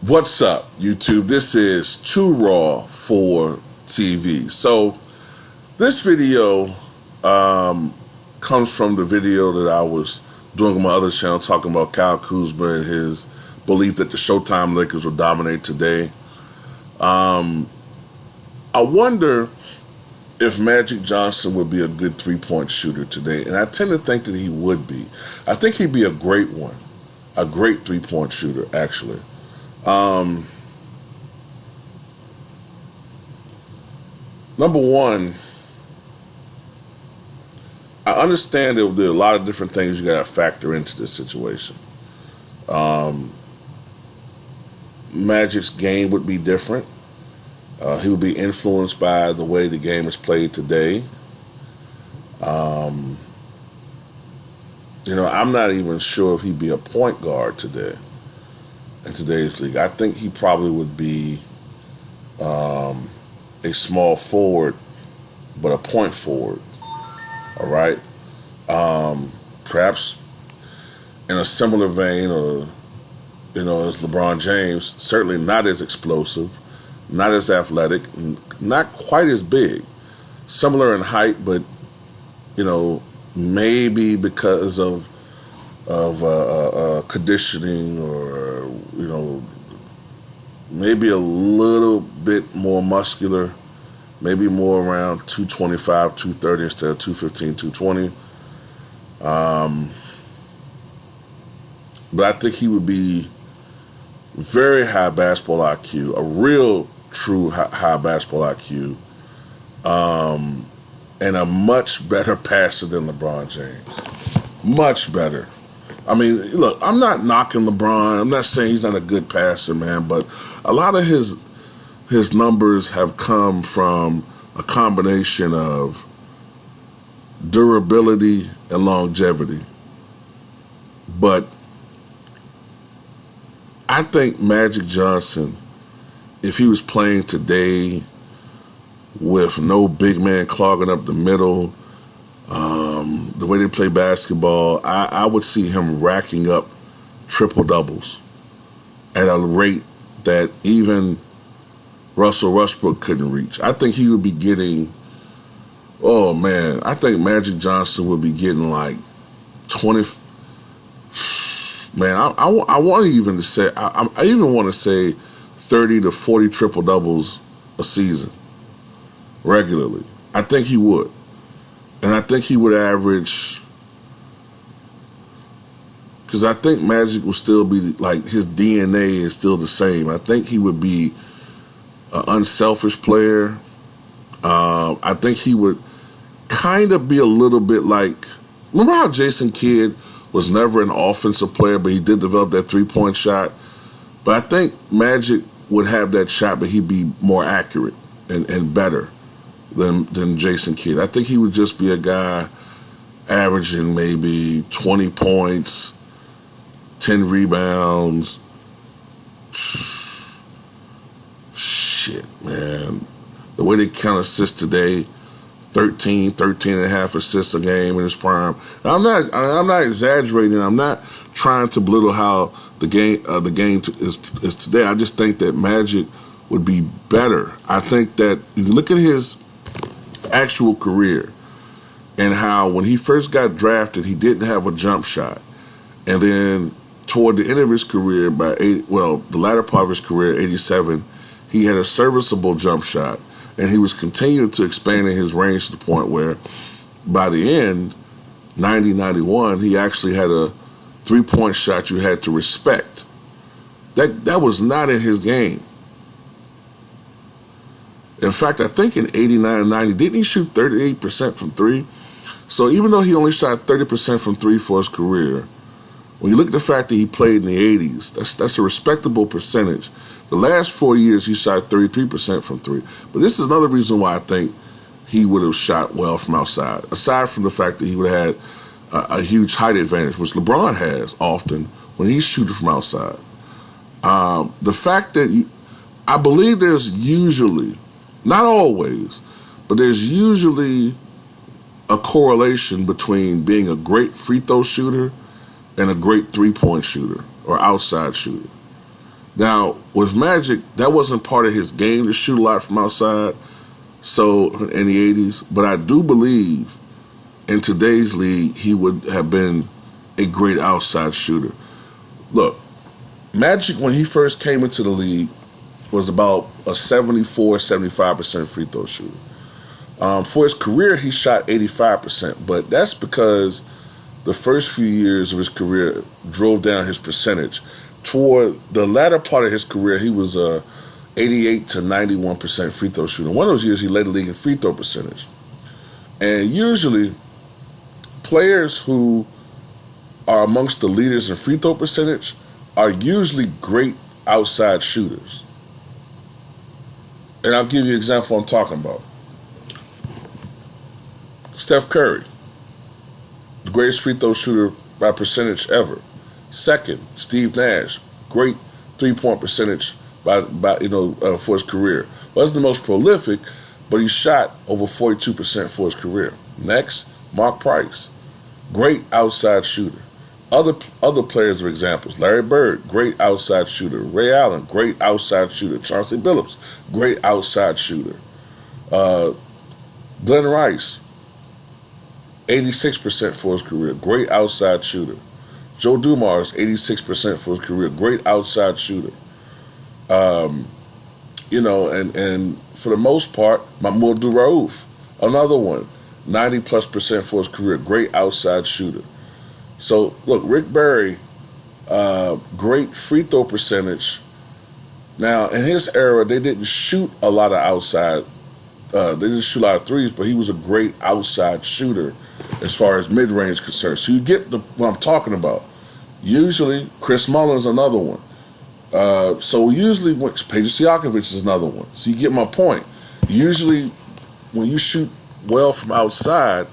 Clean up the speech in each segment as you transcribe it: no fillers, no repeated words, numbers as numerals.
What's up, YouTube? This is Too Raw for TV. So this video comes from the video that I was doing on my other channel talking about Kyle Kuzma and his belief that the Showtime Lakers will dominate today. I wonder if Magic Johnson would be a good three-point shooter today, and I tend to think that he would be. I think he'd be a great one, a great three-point shooter, actually. Number one, I understand that there are a lot of different things you got to factor into this situation. Magic's game would be different. He would be influenced by the way the game is played today. I'm not even sure if he'd be a point guard today in today's league. I think he probably would be a small forward, but a point forward. All right. Perhaps in a similar vein, or as LeBron James. Certainly not as explosive, not as athletic, not quite as big. Similar in height, but maybe because of conditioning, or maybe a little bit more muscular, maybe more around 225, 230 instead of 215, 220. But I think he would be very high basketball IQ, a real true high basketball IQ, and a much better passer than LeBron James. Much better. I mean, look, I'm not knocking LeBron. I'm not saying he's not a good passer, man, but a lot of his numbers have come from a combination of durability and longevity. But I think Magic Johnson, if he was playing today with no big man clogging up the middle, the way they play basketball, I would see him racking up triple-doubles at a rate that even Russell Westbrook couldn't reach. I think he would be getting, I think Magic Johnson would be getting like 20, I want to even say, I even want to say 30 to 40 triple-doubles a season, regularly. I think he would. And I think he would average, because I think Magic will still be, like, his DNA is still the same. I think he would be an unselfish player. I think he would kind of be a little bit like, remember how Jason Kidd was never an offensive player, but he did develop that three-point shot? But I think Magic would have that shot, but he'd be more accurate and better than Jason Kidd. I think he would just be a guy averaging maybe 20 points, 10 rebounds. Shit, man. The way they count assists today, 13 and a half assists a game in his prime. I'm not exaggerating. I'm not trying to belittle how the game is today. I just think that Magic would be better. I think that if you look at his actual career and how when he first got drafted, he didn't have a jump shot. And then toward the end of his career, the latter part of his career, 87, he had a serviceable jump shot. And he was continuing to expand in his range to the point where by the end, 90, 91, he actually had a three-point shot you had to respect. That was not in his game. In fact, I think in 89 and 90, didn't he shoot 38% from three? So even though he only shot 30% from three for his career, when you look at the fact that he played in the 80s, that's a respectable percentage. The last 4 years, he shot 33% from three. But this is another reason why I think he would have shot well from outside, aside from the fact that he would have had a huge height advantage, which LeBron has often when he's shooting from outside. The fact that I believe there's usually, not always, but there's usually a correlation between being a great free throw shooter and a great three-point shooter or outside shooter. Now, with Magic, that wasn't part of his game to shoot a lot from outside. So in the '80s, but I do believe in today's league he would have been a great outside shooter. Look, Magic when he first came into the league was about a 74, 75% free throw shooter. For his career, he shot 85%, but that's because the first few years of his career drove down his percentage. Toward the latter part of his career, he was a 88 to 91% free throw shooter. One of those years, he led the league in free throw percentage. And usually, players who are amongst the leaders in free throw percentage are usually great outside shooters. And I'll give you an example I'm talking about. Steph Curry, the greatest free throw shooter by percentage ever. Second, Steve Nash, great three-point percentage for his career. Wasn't the most prolific, but he shot over 42% for his career. Next, Mark Price, great outside shooter. Other players are examples. Larry Bird, great outside shooter. Ray Allen, great outside shooter. Chauncey Billups, great outside shooter. Glenn Rice, 86% for his career, great outside shooter. Joe Dumars, 86% for his career, great outside shooter. And for the most part, Mahmoud Rauf, another one, 90+% for his career, great outside shooter. So look, Rick Barry, great free throw percentage. Now in his era, they didn't shoot a lot of outside. They didn't shoot a lot of threes, but he was a great outside shooter as far as mid-range concerned. So you get what I'm talking about. Usually, Chris Mullin's another one. So usually, Peja Stojakovic is another one. So you get my point. Usually, when you shoot well from outside,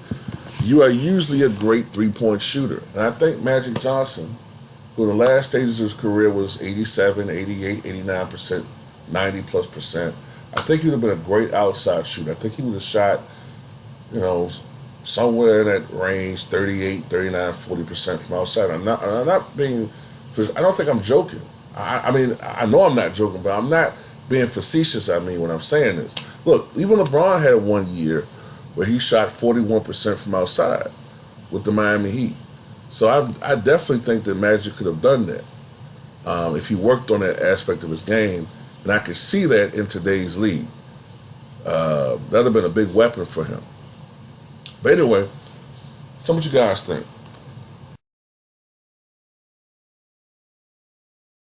you are usually a great three-point shooter. And I think Magic Johnson, who in the last stages of his career was 87, 88, 89%, 90+%, I think he would have been a great outside shooter. I think he would have shot, somewhere in that range, 38, 39, 40% from outside. I'm not being, I don't think I'm joking. I mean, I know I'm not joking, but I'm not being facetious, when I'm saying this. Look, even LeBron had one year where he shot 41% from outside with the Miami Heat. So I definitely think that Magic could have done that if he worked on that aspect of his game, and I can see that in today's league. That would have been a big weapon for him. But anyway, tell me what you guys think.